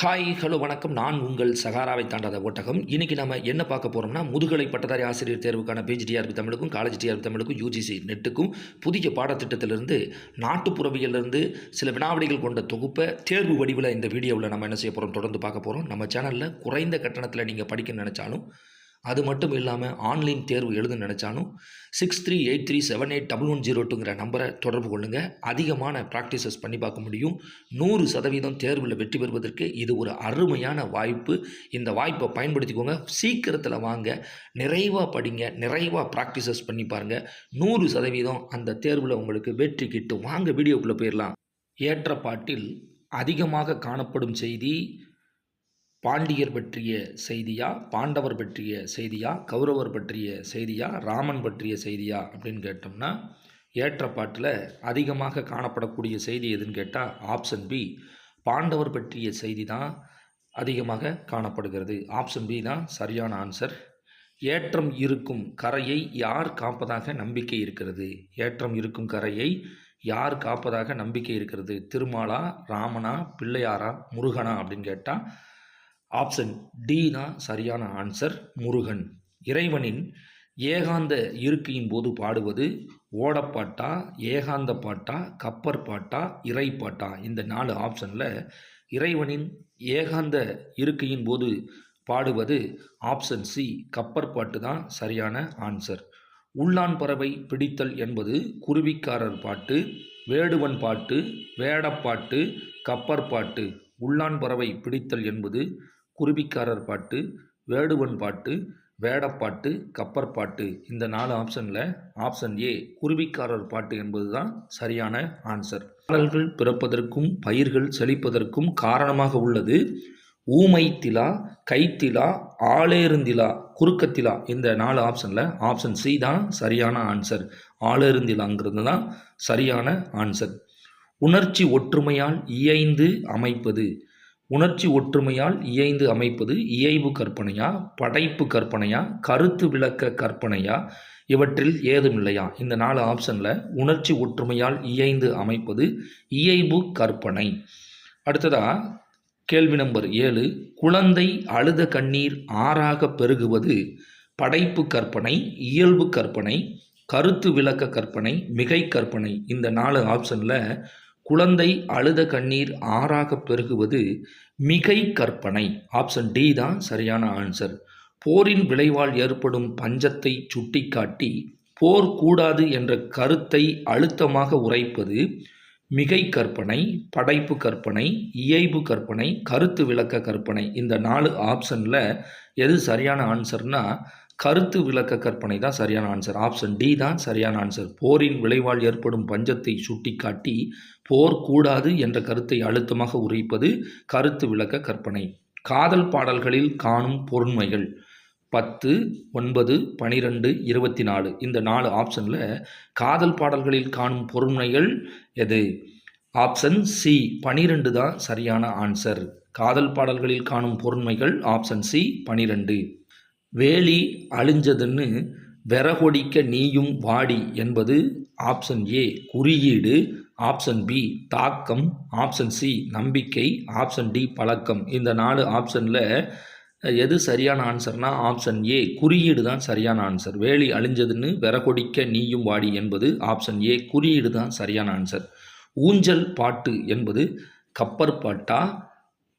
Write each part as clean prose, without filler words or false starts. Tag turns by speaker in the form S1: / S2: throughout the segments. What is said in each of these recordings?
S1: Hi hello வணக்கம். நான் உங்கள் சகாராவை தாண்டாத ஓட்டகம். இன்றைக்கி நம்ம என்ன பார்க்க போகிறோம்னா, முதுகலை பட்டதாரி ஆசிரியர் தேர்வுக்கான பிஜிடிஆர்பி தமிழுக்கும் காலேஜ் டிஆர்பி தமிழுக்கும் யூஜிசி நெட்டுக்கும் புதிய பாடத்திட்டத்திலிருந்து நாட்டுப்புறவியலிருந்து சில வினாவடிகள் கொண்ட தொகுப்பை தேர்வு வடிவில் இந்த வீடியோவில் நம்ம என்ன செய்ய போகிறோம், தொடர்ந்து பார்க்க போகிறோம். நம்ம சேனலில் குறைந்த கட்டணத்தில் நீங்கள் படிக்க நினச்சாலும், அது மட்டும் இல்லாமல் ஆன்லைன் தேர்வு எழுத நினச்சாலும் 6383781102ங்கிற நம்பரை தொடர்பு கொள்ளுங்கள். அதிகமான ப்ராக்டிசஸ் பண்ணி பார்க்க முடியும். 100% தேர்வில் வெற்றி பெறுவதற்கு இது ஒரு அருமையான வாய்ப்பு. இந்த வாய்ப்பை பயன்படுத்திக்கோங்க. சீக்கிரத்தில் வாங்க, நிறைவாக படிங்க, நிறைவாக ப்ராக்டிசஸ் பண்ணி பாருங்கள். 100% அந்த தேர்வில் உங்களுக்கு வெற்றி கிட்டும். வாங்க வீடியோக்குள்ளே போயிடலாம். ஏற்றப்பாட்டில் அதிகமாக காணப்படும் செய்தி பாண்டியர் பற்றிய செய்தியா, பாண்டவர் பற்றிய செய்தியா, கௌரவர் பற்றிய செய்தியா, ராமன் பற்றிய செய்தியா அப்படின்னு கேட்டோம்னா, ஏற்றப்பாட்டில் அதிகமாக காணப்படக்கூடிய செய்தி எதுன்னு கேட்டால் ஆப்ஷன் பி, பாண்டவர் பற்றிய செய்தி தான் அதிகமாக காணப்படுகிறது. ஆப்ஷன் பி தான் சரியான ஆன்சர். ஏற்றம் இருக்கும் கரையை யார் காப்பதாக நம்பிக்கை இருக்கிறது? ஏற்றம் இருக்கும் கரையை யார் காப்பதாக நம்பிக்கை இருக்கிறது? திருமாலா, ராமனா, பிள்ளையாரா, முருகனா அப்படின்னு கேட்டால் ஆப்ஷன் டி தான் சரியான ஆன்சர், முருகன். இறைவனின் ஏகாந்த இருக்கையின் போது பாடுவது ஓடப்பாட்டா, ஏகாந்த பாட்டா, கப்பர் பாட்டா, இறைப்பாட்டா? இந்த 4 ஆப்ஷனில் இறைவனின் ஏகாந்த இருக்கையின் போது பாடுவது ஆப்ஷன் சி, கப்பர் பாட்டு தான் சரியான ஆன்சர். உள்ளான் பறவை பிடித்தல் என்பது குருவிக்காரர் பாட்டு, வேடுவன் பாட்டு, வேடப்பாட்டு, கப்பர் பாட்டு? உள்ளான் பறவை பிடித்தல் என்பது குருவிக்காரர் பாட்டு, வேடுவன் பாட்டு, வேடப்பாட்டு, கப்பர் பாட்டு? இந்த 4 ஆப்ஷனில் ஆப்ஷன் ஏ, குருவிக்காரர் பாட்டு என்பது தான் சரியான ஆன்சர். பாடல்கள் பிறப்பதற்கும் பயிர்கள் செழிப்பதற்கும் காரணமாக உள்ளது ஊமை திலா, கைத்திலா, ஆளேருந்திலா, குறுக்கத்திலா? இந்த 4 ஆப்ஷனில் ஆப்ஷன் சி தான் சரியான ஆன்சர். ஆளேருந்திலாங்கிறது தான் சரியான ஆன்சர். உணர்ச்சி ஒற்றுமையால் இயைந்து அமைப்பது, உணர்ச்சி ஒற்றுமையால் இயைந்து அமைப்பது இயைபு கற்பனையா, படைப்பு கற்பனையா, கருத்து விளக்க கற்பனையா, இவற்றில் ஏதுமில்லையா? இந்த 4 ஆப்ஷனில் உணர்ச்சி ஒற்றுமையால் இயைந்து அமைப்பது இயைபு கற்பனை. அடுத்ததாக கேள்வி நம்பர் 7, குழந்தை அழுத கண்ணீர் ஆறாக பெருகுவது படைப்பு கற்பனை, இயல்பு கற்பனை, கருத்து விளக்க கற்பனை, மிகை கற்பனை? இந்த 4 ஆப்ஷனில் குழந்தை அழுத கண்ணீர் ஆறாக பெருகுவது மிகை கற்பனை. ஆப்ஷன் டி தான் சரியான ஆன்சர். போரின் விளைவால் ஏற்படும் பஞ்சத்தை சுட்டிக்காட்டி போர் கூடாது என்ற கருத்தை அழுத்தமாக உரைப்பது மிகை கற்பனை, படைப்பு கற்பனை, இயைபு கற்பனை, கருத்து விளக்க கற்பனை? இந்த 4 ஆப்ஷனில் எது சரியான ஆன்சர்னா கருத்து விளக்க கற்பனை தான் சரியான ஆன்சர். ஆப்ஷன் டி தான் சரியான ஆன்சர். போரின் விளைவால் ஏற்படும் பஞ்சத்தை சுட்டிக்காட்டி போர் கூடாது என்ற கருத்தை அழுத்தமாக உரைப்பது கருத்து விளக்க கற்பனை. காதல் பாடல்களில் காணும் பொருண்மைகள் 10, 9, 12, 24? இந்த 4 ஆப்ஷனில் காதல் பாடல்களில் காணும் பொருண்மைகள் எது? ஆப்ஷன் சி, 12 தான் சரியான ஆன்சர். காதல் பாடல்களில் காணும் பொருண்மைகள் ஆப்ஷன் சி, 12. வேலி அழிஞ்சதுன்னு விறகொடிக்க நீயும் வாடி என்பது ஆப்ஷன் ஏ, குறியீடு, ஆப்ஷன் பி, தாக்கம், ஆப்ஷன் சி, நம்பிக்கை, ஆப்ஷன் டி, பழக்கம்? இந்த 4 ஆப்ஷனில் எது சரியான ஆன்சர்னா ஆப்ஷன் ஏ, குறியீடு தான் சரியான ஆன்சர். வேலி அழிஞ்சதுன்னு விறகொடிக்க நீயும் வாடி என்பது ஆப்ஷன் ஏ, குறியீடு தான் சரியான ஆன்சர். ஊஞ்சல் பாட்டு என்பது கப்பர் பாட்டா,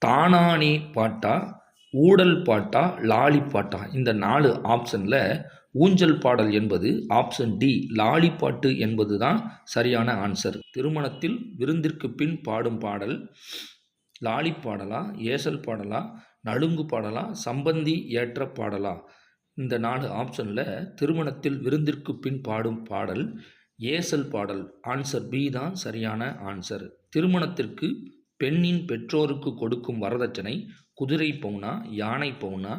S1: தானானே பாட்டா, ஊடல் பாட்டா, லாலி பாட்டா? இந்த 4 ஆப்ஷனில் ஊஞ்சல் பாடல் என்பது ஆப்ஷன் டி, லாலி பாட்டு என்பது தான் சரியான ஆன்சர். திருமணத்தில் விருந்திற்கு பின் பாடும் பாடல் லாலி பாடலா, ஏசல் பாடலா, நலுங்கு பாடலா, சம்பந்தி ஏற்ற பாடலா? இந்த 4 ஆப்ஷனில் திருமணத்தில் விருந்திற்கு பின் பாடும் பாடல் ஏசல் பாடல். ஆன்சர் பி தான் சரியான ஆன்சர். திருமணத்திற்கு பெண்ணின் பெற்றோருக்கு கொடுக்கும் வரதட்சணை குதிரை பவுனா, யானை பவுனா,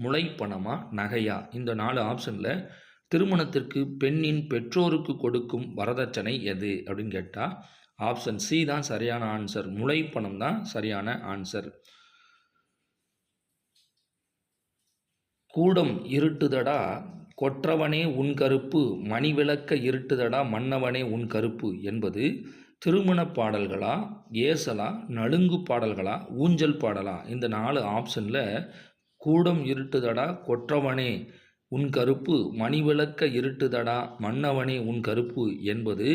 S1: முளைப்பணமா, நகையா? இந்த 4 ஆப்ஷனில் திருமணத்திற்கு பெண்ணின் பெற்றோருக்கு கொடுக்கும் வரதட்சணை எது அப்படின்னு கேட்டால் ஆப்ஷன் சி தான் சரியான ஆன்சர். முளைப்பணம் தான் சரியான ஆன்சர். கூடம் இருட்டுதடா கொற்றவனே உன் கருப்பு, மணிவிளக்க இருட்டுதடா மன்னவனே உன் கருப்பு என்பது திருமண பாடல்களா, ஏசலா, நலுங்கு பாடல்களா, ஊஞ்சல் பாடலா? இந்த 4 ஆப்ஷனில் கூடம் இருட்டுதடா கொற்றவனே உன் கருப்பு, மணிவிளக்க இருட்டுதடா மன்னவனே உன் கருப்பு என்பது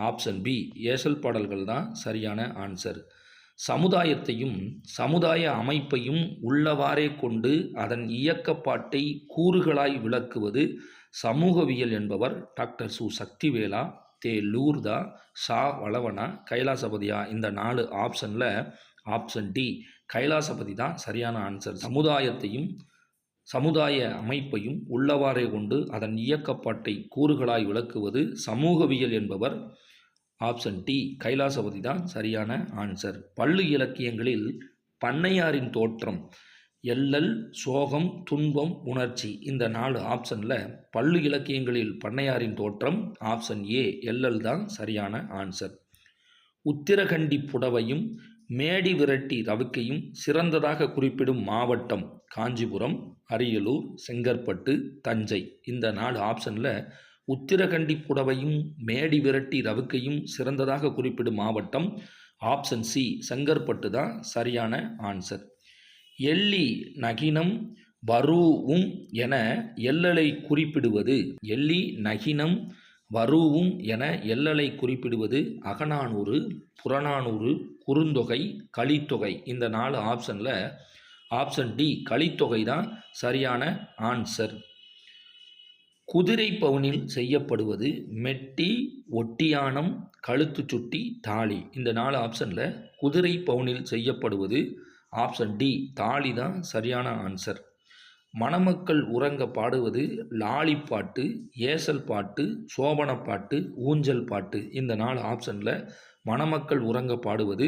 S1: ஆப்ஷன் பி ஏசல் பாடல்கள் தான் சரியான ஆன்சர். சமுதாயத்தையும் சமுதாய அமைப்பையும் உள்ளவாறே கொண்டு அதன் இயக்கப்பாட்டை கூறுகளாய் விளக்குவது சமூகவியல் என்பவர் டாக்டர் சு சக்திவேலா, தே லூர்தா, ஷா வளவனா, கைலாசபதியா? இந்த 4 ஆப்ஷனில் ஆப்ஷன் டி கைலாசபதி தான் சரியான ஆன்சர். சமுதாயத்தையும் சமுதாய அமைப்பையும் உள்ளவாறே கொண்டு அதன் இயக்கப்பாட்டை கூறுகளாய் விளக்குவது சமூகவியல் என்பவர் ஆப்ஷன் டி கைலாசபதி தான் சரியான ஆன்சர். பள்ளு இலக்கியங்களில் பண்ணையாரின் தோற்றம் எள்ளல், சோகம், துன்பம், உணர்ச்சி. இந்த 4 ஆப்ஷனில் பள்ளு இலக்கியங்களில் பண்ணையாரின் தோற்றம் ஆப்ஷன் ஏ எள்ளல் தான் சரியான ஆன்சர். உத்திரகண்டி புடவையும் மேடி விரட்டி ரவிக்கையும் சிறந்ததாக குறிப்பிடும் மாவட்டம் காஞ்சிபுரம், அரியலூர், செங்கற்பட்டு, தஞ்சை. இந்த 4 ஆப்ஷனில் உத்திரகண்டி புடவையும் மேடி விரட்டி ரவிக்கையும் சிறந்ததாக குறிப்பிடும் மாவட்டம் ஆப்ஷன் சி செங்கற்பட்டு தான் சரியான ஆன்சர். எள்ளி நகினம் வரூவும் என எள்ளலை குறிப்பிடுவது எள்ளி நகினம் வரூவும் என எள்ளலை குறிப்பிடுவது அகநானூறு, புறநானூறு, குறுந்தொகை, கலித்தொகை. இந்த 4 ஆப்ஷனில் ஆப்ஷன் டி கலித்தொகை தான் சரியான ஆன்சர். குதிரை பவுனில் செய்யப்படுவது மெட்டி, ஒட்டியானம், கழுத்து சுட்டி, தாலி. இந்த 4 ஆப்ஷனில் குதிரை பவுனில் செய்யப்படுவது ஆப்ஷன் டி தாலி தான் சரியான ஆன்சர். மணமக்கள் உறங்க பாடுவது லாலிப்பாட்டு, ஏசல் பாட்டு, சோபனப்பாட்டு, ஊஞ்சல் பாட்டு. இந்த 4 ஆப்ஷனில் மணமக்கள் உறங்க பாடுவது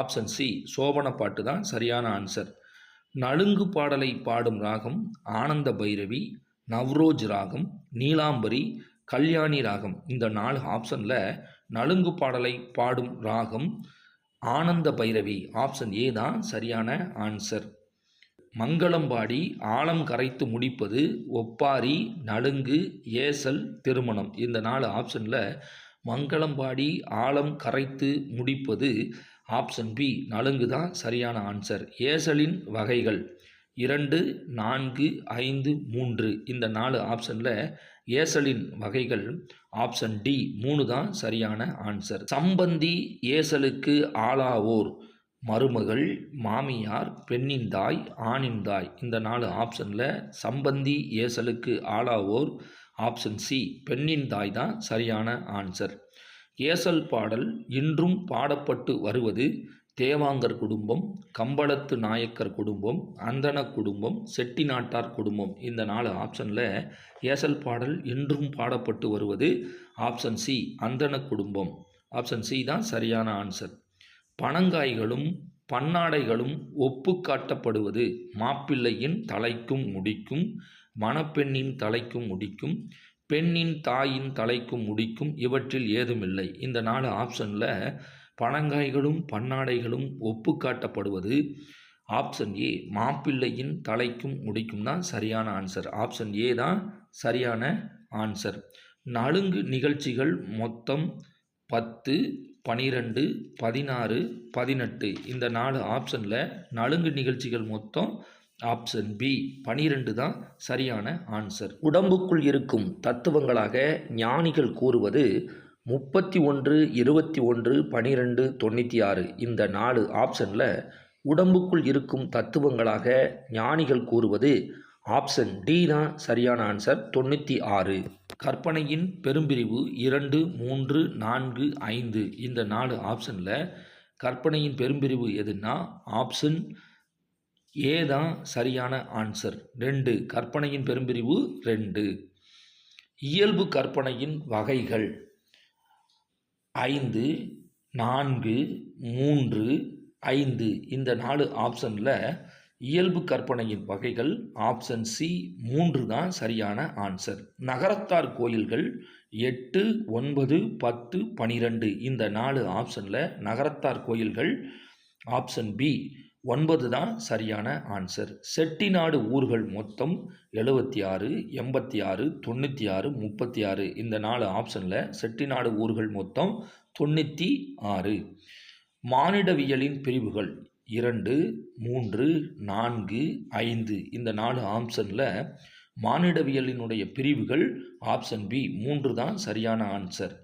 S1: ஆப்ஷன் சி சோபனப்பாட்டு தான் சரியான ஆன்சர். நலுங்கு பாடலை பாடும் ராகம் ஆனந்த பைரவி, நவ்ரோஜ் ராகம், நீலாம்பரி, கல்யாணி ராகம். இந்த 4 ஆப்ஷனில் நலுங்கு பாடலை பாடும் ராகம் ஆனந்த பைரவி ஆப்ஷன் ஏ தான் சரியான ஆன்சர். மங்களம்பாடி ஆழம் கரைத்து முடிப்பது ஒப்பாரி, நலுங்கு, ஏசல், திருமணம். இந்த 4 ஆப்ஷனில் மங்களம்பாடி ஆழம் கரைத்து முடிப்பது ஆப்ஷன் பி நலுங்கு தான் சரியான ஆன்சர். ஏசலின் வகைகள் 2, 4, 5, 3. இந்த 4 ஆப்ஷனில் ஏசலின் வகைகள் ஆப்ஷன் டி 3 தான் சரியான ஆன்சர். சம்பந்தி ஏசலுக்கு ஆளாவோர் மருமகள், மாமியார், பெண்ணின் தாய், ஆணின் தாய். இந்த 4 ஆப்ஷனில் சம்பந்தி ஏசலுக்கு ஆளாவோர் ஆப்ஷன் சி பெண்ணின் தாய் தான் சரியான ஆன்சர். ஏசல் பாடல் இன்றும் பாடப்பட்டு வருவது தேவாங்கர் குடும்பம், கம்பளத்து நாயக்கர் குடும்பம், அந்தன குடும்பம், செட்டிநாட்டார் குடும்பம். இந்த 4 ஆப்ஷனில் ஏசல் பாடல் இன்றும் பாடப்பட்டு வருவது ஆப்ஷன் சி அந்தன குடும்பம். ஆப்ஷன் சி தான் சரியான ஆன்சர். பனங்காய்களும் பன்னாடைகளும் ஒப்பு காட்டப்படுவது மாப்பிள்ளையின் தலைக்கும் முடிக்கும், மணப்பெண்ணின் தலைக்கும் முடிக்கும், பெண்ணின் தாயின் தலைக்கும் முடிக்கும், இவற்றில் ஏதுமில்லை. இந்த 4 ஆப்ஷனில் பனங்காய்களும் பன்னாடைகளும் ஒப்பு காட்டப்படுவது ஆப்ஷன் ஏ மாப்பிள்ளையின் தலைக்கும் முடிக்கும் தான் சரியான ஆன்சர். ஆப்ஷன் ஏ தான் சரியான ஆன்சர். நலுங்கு நிகழ்ச்சிகள் மொத்தம் 10, 12, 16, 18. இந்த 4 ஆப்ஷனில் நலுங்கு நிகழ்ச்சிகள் மொத்தம் ஆப்ஷன் பி 12 தான் சரியான ஆன்சர். உடம்புக்குள் இருக்கும் தத்துவங்களாக ஞானிகள் கூறுவது 31, 21, 12, 96. இந்த 4 ஆப்ஷனில் உடம்புக்குள் இருக்கும் தத்துவங்களாக ஞானிகள் கூறுவது ஆப்ஷன் டி தான் சரியான ஆன்சர் 96. கற்பனையின் பெரும்பிரிவு 2, 3, 4, 5. இந்த 4 ஆப்ஷனில் கற்பனையின் பெரும்பிரிவு எதுனா ஆப்ஷன் ஏ தான் சரியான ஆன்சர் 2. கற்பனையின் பெரும்பிரிவு 2. இயல்பு கற்பனையின் வகைகள் 5, 4, 3, 5. இந்த 4 ஆப்ஷனில் இயல்பு கற்பனையின் வகைகள் ஆப்ஷன் சி 3 தான் சரியான ஆன்சர். நகரத்தார் கோயில்கள் 8, 9, 10, 12. இந்த 4 ஆப்ஷனில் நகரத்தார் கோயில்கள் ஆப்ஷன் பி 9 தான் சரியான ஆன்சர். செட்டிநாடு ஊர்கள் மொத்தம் 76, 86, 96, 36 இந்த 4 ஆப்ஷனில் செட்டிநாடு ஊர்கள் மொத்தம் 96. மானிடவியலின் பிரிவுகள் 2, 3, 4, 5 இந்த 4 ஆப்ஷனில் மானிடவியலினுடைய பிரிவுகள் ஆப்ஷன் பி 3 தான் சரியான ஆன்சர்.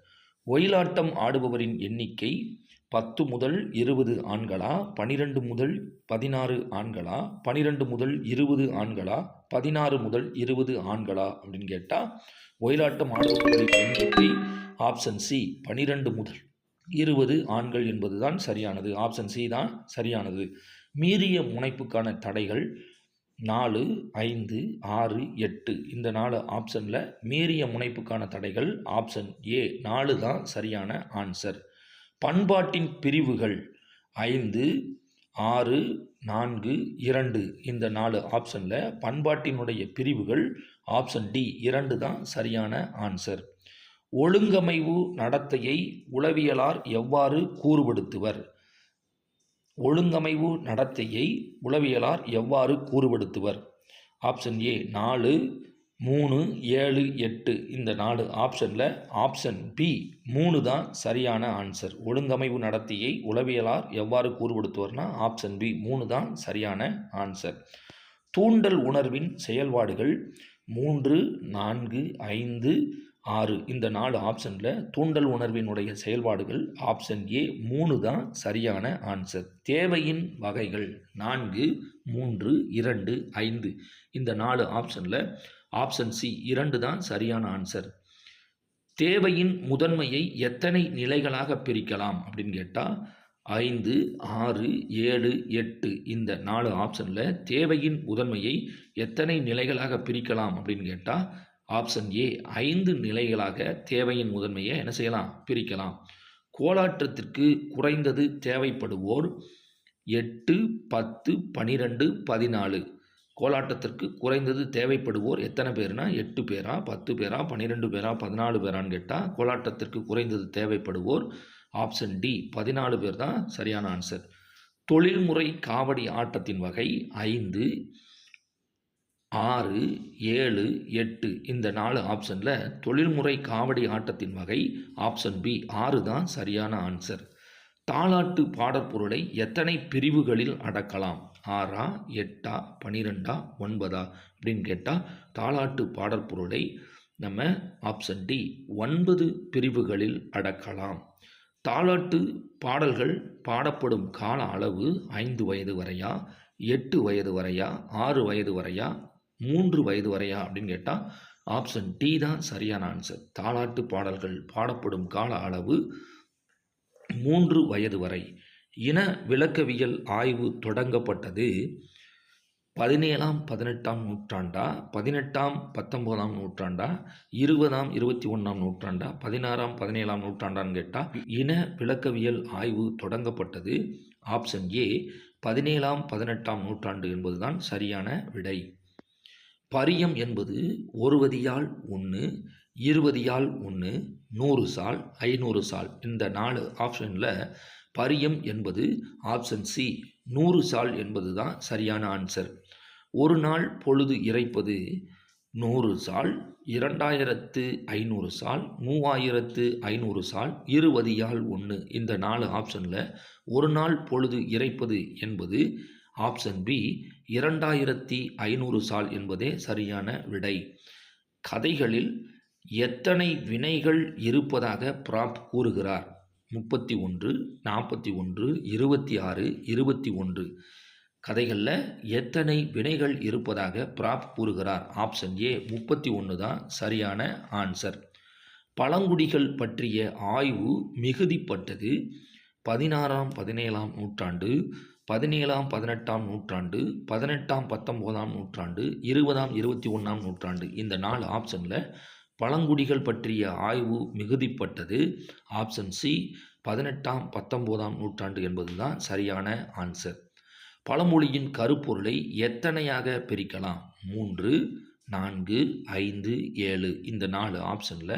S1: ஒயிலாட்டம் ஆடுபவரின் எண்ணிக்கை 10 முதல் 20 ஆண்களா, 12 முதல் 16 ஆண்களா, 12 முதல் 20 ஆண்களா, 16 முதல் 20 ஆண்களா அப்படின்னு கேட்டால் ஒயிலாட்டம் ஆடுபவர்களின் எண்ணிக்கை ஆப்ஷன் சி 12 முதல் 20 ஆண்கள் என்பது தான் சரியானது. ஆப்ஷன் சி தான் சரியானது. மீறிய முனைப்புக்கான தடைகள் 4, 5, 6, 8 இந்த 4 ஆப்ஷனில் மீறிய முனைப்புக்கான தடைகள் ஆப்ஷன் ஏ 4 தான் சரியான ஆன்சர். பண்பாட்டின் பிரிவுகள் 5, 6, 4, 2 இந்த 4 ஆப்ஷனில் பண்பாட்டினுடைய பிரிவுகள் ஆப்ஷன் டி 2 தான் சரியான ஆன்சர். ஒழுங்கமைவு நடத்தையை உளவியலார் எவ்வாறு கூறுபடுத்துவர்? ஒழுங்கமைவு நடத்தையை உளவியலார் எவ்வாறு கூறுபடுத்துவர்? ஆப்ஷன் ஏ 4, 3, 7, 8 இந்த 4 ஆப்ஷனில் ஆப்ஷன் பி 3 தான் சரியான ஆன்சர். ஒழுங்கமைவு நடத்தையை உளவியலார் எவ்வாறு கூறுபடுத்துவர்னா ஆப்ஷன் பி 3 தான் சரியான ஆன்சர். தூண்டல் உணர்வின் செயல்பாடுகள் 3, 4, 5, 6 இந்த 4 ஆப்ஷனில் தூண்டல் உணர்வினுடைய செயல்பாடுகள் ஆப்ஷன் ஏ 3 தான் சரியான ஆன்சர். தேவையின் வகைகள் 4, 3, 2, 5 இந்த 4 ஆப்ஷனில் ஆப்ஷன் சி 2 தான் சரியான ஆன்சர். தேவையின் முதன்மையை எத்தனை நிலைகளாக பிரிக்கலாம் அப்படின்னு கேட்டால் 5, 6, 7, 8 இந்த 4 ஆப்ஷனில் தேவையின் முதன்மையை எத்தனை நிலைகளாக பிரிக்கலாம் அப்படின்னு கேட்டால் ஆப்ஷன் ஏ 5 நிலைகளாக தேவையின் முதன்மையை என்ன செய்யலாம் பிரிக்கலாம். கோலாட்டத்திற்கு குறைந்தது தேவைப்படுவோர் 8, 10, 12, 14 கோலாட்டத்திற்கு குறைந்தது தேவைப்படுவோர் எத்தனை பேர்னா 8 பேரா, 10 பேரா, 12 பேரா, 14 பேரான்னு கேட்டால் கோலாட்டத்திற்கு குறைந்தது தேவைப்படுவோர் ஆப்ஷன் டி 14 பேர் தான் சரியான ஆன்சர். தொழில்முறை காவடி ஆட்டத்தின் வகை 5, 6, 7, 8 இந்த 4 ஆப்ஷனில் தொழில்முறை காவடி ஆட்டத்தின் வகை ஆப்ஷன் பி 6 தான் சரியான ஆன்சர். தாலாட்டு பாடற்பொருளை எத்தனை பிரிவுகளில் அடக்கலாம்? 6, 8, 12, 9 அப்படின்னு கேட்டால் தாலாட்டு பாடற்பொருளை நம்ம ஆப்ஷன் டி 9 பிரிவுகளில் அடக்கலாம். தாலாட்டு பாடல்கள் பாடப்படும் கால அளவு 5 வயது வரையா, 8 வயது வரையா, 6 வயது வரையா, 3 வயது வரையா அப்படின்னு கேட்டால் ஆப்ஷன் டி தான் சரியான ஆன்சர். தாலாட்டு பாடல்கள் பாடப்படும் கால அளவு 3 வயது வரை. இன விளக்கவியல் ஆய்வு தொடங்கப்பட்டது 17ஆம் 18ஆம் நூற்றாண்டா, 18ஆம் 19ஆம் நூற்றாண்டா, 20ஆம் 21ஆம் நூற்றாண்டா, 16ஆம் 17ஆம் நூற்றாண்டான்னு கேட்டால் இன விளக்கவியல் ஆய்வு தொடங்கப்பட்டது ஆப்ஷன் ஏ 17ஆம் 18ஆம் நூற்றாண்டு என்பதுதான் சரியான விடை. பரியம் என்பது 1 வதியால் 1, 20 வதியால் 1, 100 சால், 500 சால் இந்த 4 ஆப்ஷனில் பரியம் என்பது ஆப்ஷன் சி 100 சால் என்பது தான் சரியான ஆன்சர். ஒரு நாள் பொழுது இறைப்பது 100 சால், 2500 சால், 3500 சால், 20 வதியால் 1 இந்த 4 ஆப்ஷனில் ஒரு நாள் பொழுது இறைப்பது என்பது ஆப்ஷன் பி 2500 சால் என்பதே சரியான விடை. கதைகளில் எத்தனை வினைகள் இருப்பதாக பிராப் கூறுகிறார்? 31, 41, 26, 21 கதைகளில் எத்தனை வினைகள் இருப்பதாக பிராப் கூறுகிறார்? ஆப்ஷன் ஏ 31 தான் சரியான ஆன்சர். பழங்குடிகள் பற்றிய ஆய்வு மிகுதிப்பட்டது 16ஆம் 17ஆம் நூற்றாண்டு, 17ஆம் 18ஆம் நூற்றாண்டு, 18ஆம் 19ஆம் நூற்றாண்டு, 20ஆம் 21ஆம் நூற்றாண்டு இந்த 4 ஆப்ஷனில் பழங்குடிகள் பற்றிய ஆய்வு மிகுதிப்பட்டது ஆப்ஷன் சி 18ஆம் 19ஆம் நூற்றாண்டு என்பது தான் சரியான ஆன்சர். பழமொழியின் கருப்பொருளை எத்தனையாக பிரிக்கலாம்? 3, 4, 5, 7 இந்த 4 ஆப்ஷனில்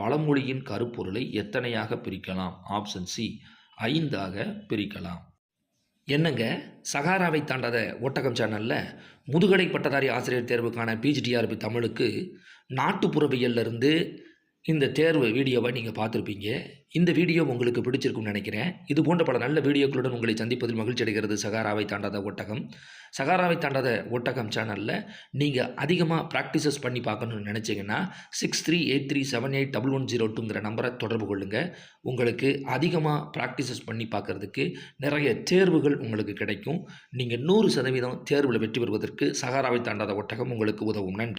S1: பழமொழியின் கருப்பொருளை எத்தனையாக பிரிக்கலாம்? ஆப்ஷன் சி 5ஆக பிரிக்கலாம். என்னங்க சகாராவை தாண்டாத ஒட்டகம் சேனலில் முதுகலை பட்டதாரி ஆசிரியர் தேர்வுக்கான பிஜிடிஆர்பி தமிழுக்கு நாட்டுப்புறவியல்ல இருந்து இந்த தேர்வு வீடியோவை நீங்கள் பார்த்துருப்பீங்க. இந்த வீடியோ உங்களுக்கு பிடிச்சிருக்கும்னு நினைக்கிறேன். இது போன்ற பல நல்ல வீடியோக்களுடன் உங்களை சந்திப்பதில் மகிழ்ச்சி அடைகிறது சகாராவை தாண்டாத ஒட்டகம். சகாராவை தாண்டாத ஒட்டகம் சேனலில் நீங்கள் அதிகமாக ப்ராக்டிசஸ் பண்ணி பார்க்கணுன்னு நினச்சிங்கன்னா 6383781102ங்கிற நம்பரை தொடர்பு கொள்ளுங்கள். உங்களுக்கு அதிகமாக ப்ராக்டிசஸ் பண்ணி பார்க்குறதுக்கு நிறைய தேர்வுகள் உங்களுக்கு கிடைக்கும். நீங்கள் 100% தேர்வில் வெற்றி பெறுவதற்கு சகாராவை தாண்டாத ஒட்டகம் உங்களுக்கு உதவும். நன்றி.